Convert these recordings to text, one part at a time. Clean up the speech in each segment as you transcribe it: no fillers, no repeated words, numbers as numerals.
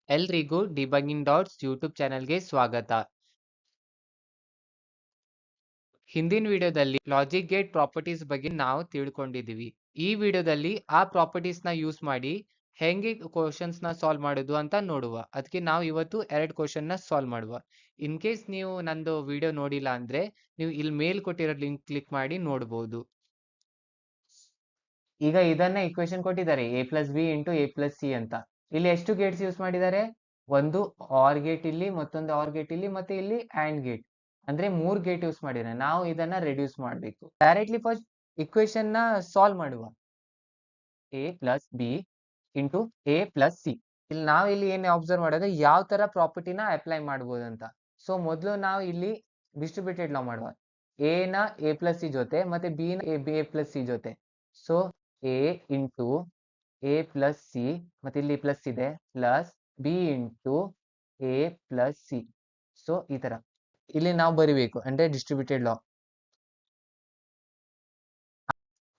ಎಲ್ರಿಗೂ debugging dots YouTube ಚಾನೆಲ್ಗೆ ಸ್ವಾಗತ. ಹಿಂದಿನ ವಿಡಿಯೋದಲ್ಲಿ ಲಾಜಿಕ್ ಗೇಟ್ ಪ್ರಾಪರ್ಟೀಸ್ ಬಗ್ಗೆ ನಾವು ತಿಳ್ಕೊಂಡಿದೀವಿ. ಈ ವಿಡಿಯೋದಲ್ಲಿ ಆ ಪ್ರಾಪರ್ಟೀಸ್ ನ ಯೂಸ್ ಮಾಡಿ ಹೆಂಗೆ ಕ್ವಶನ್ಸ್ ನ ಸಾಲ್ವ್ ಮಾಡೋದು ಅಂತ ನೋಡುವ. ಅದಕ್ಕೆ ನಾವು ಇವತ್ತು 2 ಕ್ವಶನ್ ನ ಸಾಲ್ವ್ ಮಾಡುವ. ಇನ್ ಕೇಸ್ ನೀವು ನಂದು ವಿಡಿಯೋ ನೋಡಿಲ್ಲ ಅಂದ್ರೆ ನೀವು ಇಲ್ಲಿ ಮೇಲ್ ಕೊಟ್ಟಿರೋ ಲಿಂಕ್ ಕ್ಲಿಕ್ ಮಾಡಿ ನೋಡಬಹುದು. ಈಗ ಇದನ್ನ ಇಕ್ವೇಶನ್ ಕೊಟ್ಟಿದ್ದಾರೆ a plus B into a plus C ಅಂತ. ಇಲ್ಲಿ ಎಷ್ಟು ಗೇಟ್ಸ್ ಯೂಸ್ ಮಾಡಿದ್ದಾರೆ? ಒಂದು ಆರ್ ಗೇಟ್ ಇಲ್ಲಿ, ಮತ್ತೊಂದು ಆರ್ ಗೇಟ್ ಇಲ್ಲಿ, ಮತ್ತೆ ಇಲ್ಲಿ ಆಂಡ್ ಗೇಟ್. ಅಂದ್ರೆ 3 ಗೇಟ್ ಯೂಸ್ ಮಾಡಿದ್ದಾರೆ. ನಾವು ಇದನ್ನ ರೆಡ್ಯೂಸ್ ಮಾಡಬೇಕು. ಡೈರೆಕ್ಟ್ಲಿ ಫಸ್ಟ್ ಇಕ್ವೇಶನ್ ನ ಸಾಲ್ವ್ ಮಾಡುವ. a plus B into a plus C. ಇಲ್ಲಿ ಏನು ಅಬ್ಸರ್ವ್ ಮಾಡೋದು, ಯಾವ ತರ ಪ್ರಾಪರ್ಟಿನ ಅಪ್ಲೈ ಮಾಡಬಹುದು ಅಂತ. ಸೊ ಮೊದಲು ನಾವು ಇಲ್ಲಿ ಡಿಸ್ಟ್ರಿಬ್ಯೂಟೆಡ್ ಲಾ ಮಾಡುವ. a ನ a ಪ್ಲಸ್ ಸಿ ಜೊತೆ ಮತ್ತೆ b ನ a ಪ್ಲಸ್ ಸಿ ಜೊತೆ. So a into a plus C, ಮತ್ತೆ ಇಲ್ಲಿ ಪ್ಲಸ್ ಇದೆ, plus b into a plus C. So ಈ ತರ ಇಲ್ಲಿ ನಾವು ಬರಿಬೇಕು, ಅಂದ್ರೆ ಡಿಸ್ಟ್ರಿಬ್ಯೂಟೆಡ್ ಲಾ.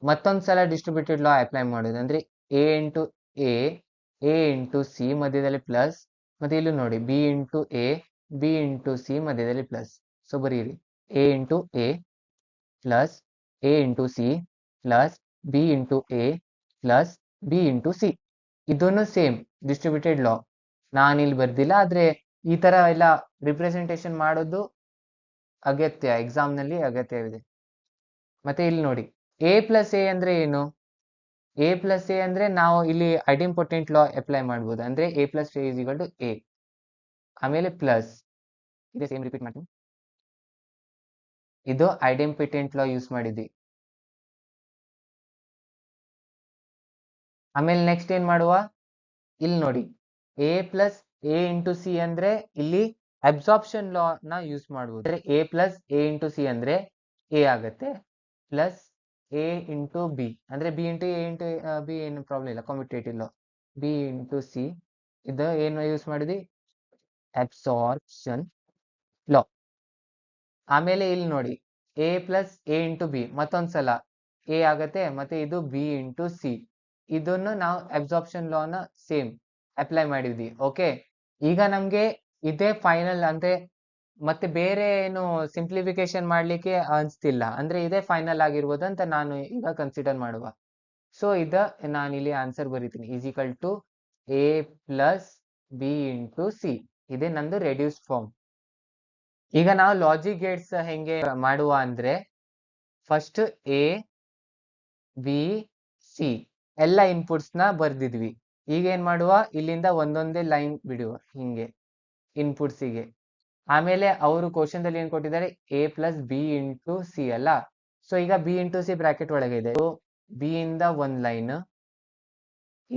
ಮತ್ತೊಂದ್ಸಲ ಡಿಸ್ಟ್ರಿಬ್ಯೂಟೆಡ್ ಲಾ ಅಪ್ಲೈ ಮಾಡೋದು ಅಂದ್ರೆ a into a into C ಮಧ್ಯದಲ್ಲಿ ಪ್ಲಸ್, ಮತ್ತೆ ಇಲ್ಲಿ ನೋಡಿ b into b into C ಮಧ್ಯದಲ್ಲಿ ಪ್ಲಸ್. ಸೊ ಬರೀರಿ a into a plus a into C plus b into a plus b into C. ಇದನ್ನು same distributed ಲಾ. ನಾನಿಲ್ಲಿ ಬರ್ದಿಲ್ಲ, ಆದ್ರೆ ಈ ತರ ಎಲ್ಲ ರಿಪ್ರೆಸೆಂಟೇಷನ್ ಮಾಡೋದು ಅಗತ್ಯ, ಎಕ್ಸಾಮ್ ನಲ್ಲಿ ಅಗತ್ಯವಿದೆ. ಮತ್ತೆ ಇಲ್ಲಿ ನೋಡಿ a ಪ್ಲಸ್ ಎ ಅಂದ್ರೆ ಏನು? a ಪ್ಲಸ್ ಎ ಅಂದ್ರೆ ನಾವು ಇಲ್ಲಿ ಐಡೆಂಪೊಟೆಂಟ್ ಲಾ ಅಪ್ಲೈ ಮಾಡಬಹುದು. ಅಂದ್ರೆ a plus A is equal to A. ಆಮೇಲೆ ಪ್ಲಸ್ ಇದೆ, ಸೇಮ್ ರಿಪೀಟ್ ಮಾಡ್ತೀನಿ. ಇದು ಐಡೆಂಪೊಟೆಂಟ್ ಲಾ ಯೂಸ್ ಮಾಡಿದ್ವಿ. ಆಮೇಲೆ ನೆಕ್ಸ್ಟ್ ಏನ್ ಮಾಡುವ? ಇಲ್ಲಿ ನೋಡಿ a plus A into C ಅಂದ್ರೆ ಇಲ್ಲಿ ಅಬ್ಸಾರ್ಪ್ಷನ್ ಲಾ ನ ಯೂಸ್ ಮಾಡಬಹುದು. ಅಂದ್ರೆ a plus A into C ಅಂದ್ರೆ a ಆಗತ್ತೆ, ಪ್ಲಸ್ a ಇಂಟು ಬಿ ಅಂದ್ರೆ b into A into B, ಏನು ಪ್ರಾಬ್ಲಮ್ ಇಲ್ಲ, commutative law. b into C ಇದು ಏನು ಯೂಸ್ ಮಾಡಿದ್ವಿ? Absorption law. ಆಮೇಲೆ ಇಲ್ಲಿ ನೋಡಿ a plus A into B, ಮತ್ತೊಂದ್ಸಲ a ಆಗತ್ತೆ, ಮತ್ತೆ ಇದು b ಇಂಟು ಸಿ. ಇದನ್ನು ನಾವು ಅಬ್ಸಾರ್ಪ್ಷನ್ ಲಾ ನ ಸೇಮ್ ಅಪ್ಲೈ ಮಾಡಿದ್ವಿ. ಓಕೆ, ಈಗ ನಮ್ಗೆ ಇದೇ ಫೈನಲ್, ಅಂದ್ರೆ ಮತ್ತೆ ಬೇರೆ ಏನು ಸಿಂಪ್ಲಿಫಿಕೇಶನ್ ಮಾಡ್ಲಿಕ್ಕೆ ಅನ್ಸ್ತಿಲ್ಲ, ಅಂದ್ರೆ ಇದೇ ಫೈನಲ್ ಆಗಿರ್ಬೋದು ಅಂತ ನಾನು ಈಗ ಕನ್ಸಿಡರ್ ಮಾಡುವ. ಸೊ ನಾನಿಲ್ಲಿ ಆನ್ಸರ್ ಬರೀತೀನಿ, is equal to a plus B into C. ಇದೇ ನಂದು ರೆಡ್ಯೂಸ್ಡ್ ಫಾರ್ಮ್. ಈಗ ನಾವು ಲಾಜಿಕ್ ಗೇಟ್ಸ್ ಹೆಂಗೆ ಮಾಡುವ ಅಂದ್ರೆ, ಫಸ್ಟ್ a ಬಿ ಸಿ ಎಲ್ಲ ಇನ್ಪುಟ್ಸ್ ನ ಬರ್ದಿದ್ವಿ. ಈಗ ಏನ್ ಮಾಡುವ, ಇಲ್ಲಿಂದ ಒಂದೊಂದೇ ಲೈನ್ ಬಿಡುವ ಹಿಂಗೆ ಇನ್ಪುಟ್ಸಿಗೆ. ಆಮೇಲೆ ಅವರು ಕ್ವಶನ್ ದಲ್ಲಿ ಏನ್ ಕೊಟ್ಟಿದ್ದಾರೆ, a plus B into C ಅಲ್ಲ. ಸೊ ಈಗ b ಇಂಟು ಸಿ ಬ್ರಾಕೆಟ್ ಒಳಗೆ ಇದೆ. ಬಿ ಇಂದ ಒಂದ್ ಲೈನ್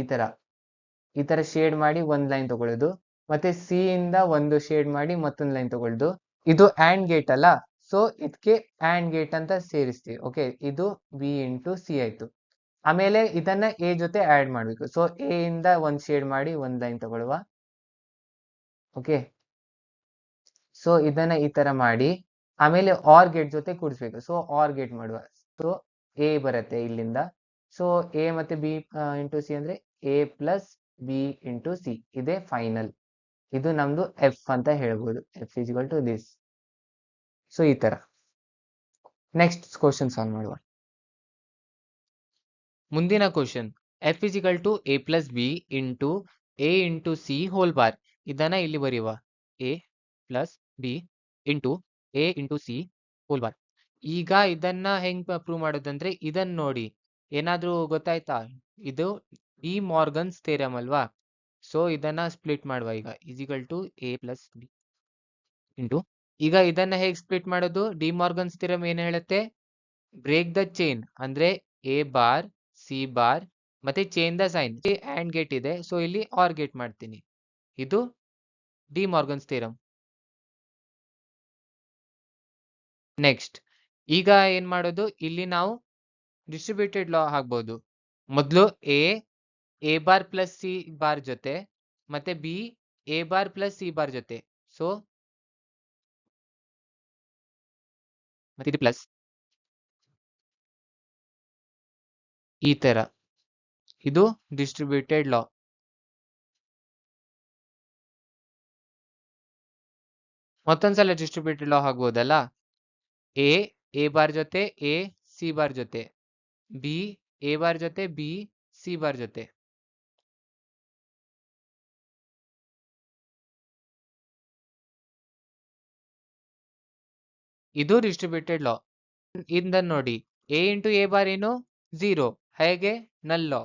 ಈ ತರ ಶೇಡ್ ಮಾಡಿ ಒಂದ್ ಲೈನ್ ತಗೊಳ್ಳೋದು, ಮತ್ತೆ ಸಿ ಇಂದ ಒಂದು ಶೇಡ್ ಮಾಡಿ ಮತ್ತೊಂದ್ ಲೈನ್ ತಗೊಳ್ಳೋದು. ಇದು ಆಂಡ್ ಗೇಟ್ ಅಲ್ಲ, ಸೊ ಇದಕ್ಕೆ ಆಂಡ್ ಗೇಟ್ ಅಂತ ಸೇರಿಸ್ತೀವಿ. ಓಕೆ, ಇದು ಬಿ ಇಂಟು ಸಿ ಆಯ್ತು. ಆಮೇಲೆ ಇದನ್ನ ಎ ಜೊತೆ ಆಡ್ ಮಾಡ್ಬೇಕು. ಸೊ ಎ ಇಂದ ಒಂದ್ ಶೇಡ್ ಮಾಡಿ ಒಂದ್ ಲೈನ್ ತಗೊಳ್ಳುವ. ಓಕೆ, ಸೊ ಇದನ್ನ ಈ ತರ ಮಾಡಿ ಆಮೇಲೆ ಆರ್ ಗೇಟ್ ಜೊತೆ ಕೂಡಿಸ್ಬೇಕು. ಸೊ ಆರ್ ಗೇಟ್ ಮಾಡುವ. ಸೊ ಎ ಬರುತ್ತೆ ಇಲ್ಲಿಂದ. ಸೊ ಎ ಮತ್ತೆ ಬಿ ಇಂಟು ಸಿ ಅಂದ್ರೆ A plus B into C. ಇದೇ ಫೈನಲ್. ಇದು ನಮ್ದು ಎಫ್ ಅಂತ ಹೇಳ್ಬೋದು. F is equal to this. So ಈ ತರ ನೆಕ್ಸ್ಟ್ ಕ್ವಶನ್ ಸಾಲ್ವ್ ಮಾಡುವ. ಮುಂದಿನ question, F is equal to A plus B into A into C whole bar. ಇದನ್ನ ಇಲ್ಲಿ ಬರೆಯುವ, A plus B into A into C whole bar. ಈಗ ಇದನ್ನ ಹೆಂಗ್ ಪ್ರೂವ್ ಮಾಡೋದಂದ್ರೆ, ಇದನ್ನ ನೋಡಿ ಏನಾದ್ರೂ ಗೊತ್ತಾಯ್ತಾ? ಇದು ಡಿ ಮಾರ್ಗನ್ಸ್ ಥಿಯರಮ್ ಅಲ್ವಾ? ಸೊ ಇದನ್ನ ಸ್ಪ್ಲಿಟ್ ಮಾಡುವ. ಈಗ is equal to A plus B into, ಈಗ ಇದನ್ನ ಹೇಗೆ ಸ್ಪ್ಲಿಟ್ ಮಾಡೋದು? ಡಿ ಮಾರ್ಗನ್ಸ್ ಥಿಯರಮ್ ಏನ್ ಹೇಳುತ್ತೆ? ಬ್ರೇಕ್ ದ ಚೈನ್ ಅಂದ್ರೆ ಎ ಬಾರ್ ಸಿ ಬಾರ್ ಮತ್ತೆ change the sign. AND gate ಇದೆ, ಸೊ ಇಲ್ಲಿ ಆರ್ ಗೇಟ್ ಮಾಡ್ತೀನಿ. ಇದು ಡಿ ಮಾರ್ಗನ್ಸ್ ಥಿಯರಮ್. ನೆಕ್ಸ್ಟ್ ಈಗ ಏನ್ ಮಾಡೋದು, ಇಲ್ಲಿ ನಾವು ಡಿಸ್ಟ್ರಿಬ್ಯೂಟೆಡ್ ಲಾ ಹಾಕ್ಬಹುದು. ಮೊದಲು A bar plus C bar ಜೊತೆ, ಮತ್ತೆ B A bar plus C bar ಜೊತೆ. ಸೊ ಮತ್ತೆ ಇದು ಪ್ಲಸ್ ಈ ತರ. ಇದು ಡಿಸ್ಟ್ರಿಬ್ಯೂಟೆಡ್ ಲಾ. ಮತ್ತೊಂದ್ಸಲ ಡಿಸ್ಟ್ರಿಬ್ಯೂಟೆಡ್ ಲಾ ಆಗ್ಬೋದಲ್ಲ. ಎ ಬಾರ್ ಜೊತೆ ಎ ಸಿ ಬಾರ್ ಜೊತೆ, ಬಿ ಎ ಬಾರ್ ಜೊತೆ ಬಿ ಸಿ ಬಾರ್ ಜೊತೆ. ಇದು ಡಿಸ್ಟ್ರಿಬ್ಯೂಟೆಡ್ ಲಾ. ಇಂದ ನೋಡಿ, ಎ ಇಂಟು ಎ ಬಾರ್ ಏನು 0, ಹೇಗೆ ನಲ್ ಲಾ.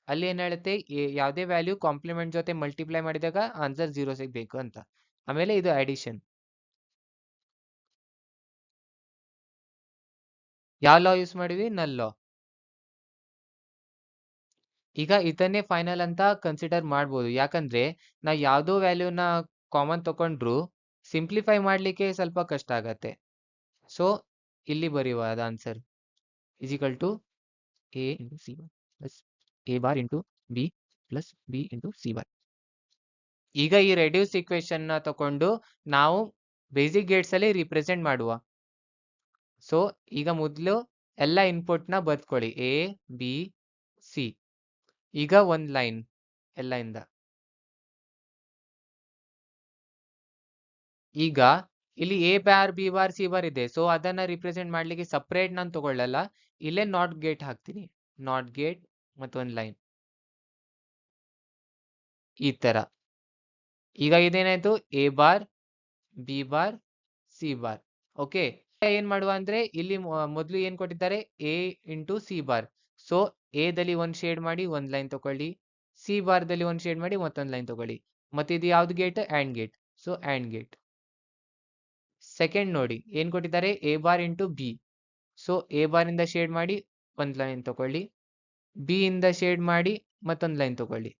ಅಲ್ಲಿ ಏನ್ ಹೇಳುತ್ತೆ, ಯಾವುದೇ ವ್ಯಾಲ್ಯೂ ಕಾಂಪ್ಲಿಮೆಂಟ್ ಜೊತೆ ಮಲ್ಟಿಪ್ಲೈ ಮಾಡಿದಾಗ ಆನ್ಸರ್ 0 ಸಿಗ್ಬೇಕು ಅಂತ. ಆಮೇಲೆ ಇದು ಅಡಿಷನ್. ಯಾವ ಲಾ ಯೂಸ್ ಮಾಡಿವಿ, ನಲ್ ಲಾ. ಈಗ ಇದನ್ನೇ ಫೈನಲ್ ಅಂತ ಕನ್ಸಿಡರ್ ಮಾಡ್ಬೋದು, ಯಾಕಂದ್ರೆ ನಾ ಯಾವ್ದೋ ವ್ಯಾಲ್ಯೂನ ಕಾಮನ್ ತಗೊಂಡ್ರು ಸಿಂಪ್ಲಿಫೈ ಮಾಡ್ಲಿಕ್ಕೆ ಸ್ವಲ್ಪ ಕಷ್ಟ ಆಗತ್ತೆ. ಸೊ ಇಲ್ಲಿ ಬರೆಯುವ ಅದ answer is to A into C bar plus A bar into B plus B into C bar. ಈಗ ಈ ರೆಡ್ಯೂಸ್ ಇಕ್ವೇಶನ್ ನ ತಕೊಂಡು ನಾವು ಬೇಸಿಕ್ ಗೇಟ್ಸ್ ಅಲ್ಲಿ ರಿಪ್ರೆಸೆಂಟ್ ಮಾಡುವ. ಸೊ ಈಗ ಮೊದಲು ಎಲ್ಲ ಇನ್ಪುಟ್ ನ ಬರ್ತ್ಕೊಳ್ಳಿ, ಎ ಬಿ ಸಿ. ಈಗ ಒಂದ್ ಲೈನ್ ಎಲ್ಲ ಇಂದ. ಈಗ ಇಲ್ಲಿ A bar B bar C bar ಇದೆ, ಸೊ ಅದನ್ನ ರಿಪ್ರೆಸೆಂಟ್ ಮಾಡ್ಲಿಕ್ಕೆ ಸಪ್ರೇಟ್ ನಾನು ತಗೊಳ್ಳಲ್ಲ, ಇಲ್ಲೇ ನಾಟ್ ಗೇಟ್ ಹಾಕ್ತೀನಿ. ನಾಟ್ ಗೇಟ್ ಮತ್ತೊಂದು ಲೈನ್ ಈ ತರ. ಈಗ ಇದೇನಾಯ್ತು, A bar B bar C bar. Okay, ಏನ್ ಮಾಡುವ ಅಂದ್ರೆ ಇಲ್ಲಿ ಮೊದಲು ಏನ್ ಕೊಟ್ಟಿದ್ದಾರೆ, A into C bar. So A ದಲ್ಲಿ ಒಂದ್ ಶೇಡ್ ಮಾಡಿ ಒಂದ್ ಲೈನ್ ತಗೊಳ್ಳಿ, ಸಿ ಬಾರ್ ದಲ್ಲಿ ಒಂದ್ ಶೇಡ್ ಮಾಡಿ ಮತ್ತೊಂದ್ ಲೈನ್ ತಗೊಳ್ಳಿ. ಮತ್ತೆ ಇದು ಯಾವ್ದು gate, and gate. So and gate. Second ನೋಡಿ, ಏನ್ ಕೊಟ್ಟಿದ್ದಾರೆ, A bar into B. So A bar ಇಂದ ಶೇಡ್ ಮಾಡಿ ಒಂದ್ ಲೈನ್ ತಗೊಳ್ಳಿ, ಬಿ ಇಂದ ಶೇಡ್ ಮಾಡಿ ಮತ್ತೊಂದ್ ಲೈನ್ ತಗೊಳ್ಳಿ.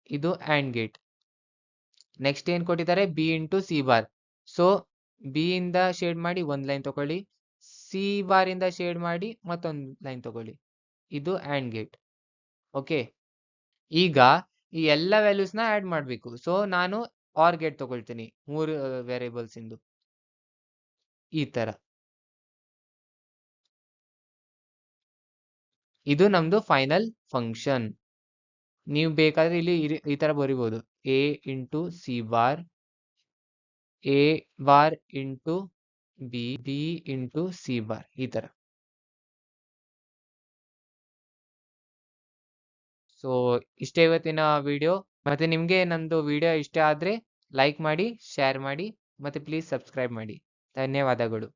ಇದು ಆಂಡ್ ಗೇಟ್. ನೆಕ್ಸ್ಟ್ ಏನ್ ಕೊಟ್ಟಿದ್ದಾರೆ, B into C bar. So B ಇಂದ ಶೇಡ್ ಮಾಡಿ ಒಂದ್ ಲೈನ್ ತಗೊಳ್ಳಿ, ಸಿ ಬಾರ್ ಇಂದ ಶೇಡ್ ಮಾಡಿ ಮತ್ತೊಂದ್ ಲೈನ್ ತಗೊಳ್ಳಿ. ಇದು ಆಂಡ್ ಗೇಟ್. ಓಕೆ, ಈಗ ಈ ಎಲ್ಲ ವ್ಯಾಲ್ಯೂಸ್ ನ ಆಡ್ ಮಾಡ್ಬೇಕು. ಸೊ ನಾನು ಆರ್ ಗೇಟ್ ತಗೊಳ್ತೀನಿ, 3 ವೇರಿಯೇಬಲ್ಸ್ ಇಂದು ಈ ತರ. ಇದು ನಮ್ದು ಫೈನಲ್ ಫಂಕ್ಷನ್. ನೀವು ಬೇಕಾದ್ರೆ ಇಲ್ಲಿ ಈ ತರ ಬರಿಬಹುದು, A into C bar, A bar into B, B into C bar, ಈ ತರ. ಸೊ ಇಷ್ಟೇ ಇವತ್ತಿನ ವಿಡಿಯೋ. ಮತ್ತೆ ನಿಮ್ಗೆ ನಂದು ವಿಡಿಯೋ ಇಷ್ಟ ಆದ್ರೆ ಲೈಕ್ ಮಾಡಿ, ಶೇರ್ ಮಾಡಿ, ಮತ್ತೆ ಪ್ಲೀಸ್ ಸಬ್ಸ್ಕ್ರೈಬ್ ಮಾಡಿ. ಧನ್ಯವಾದಗಳು.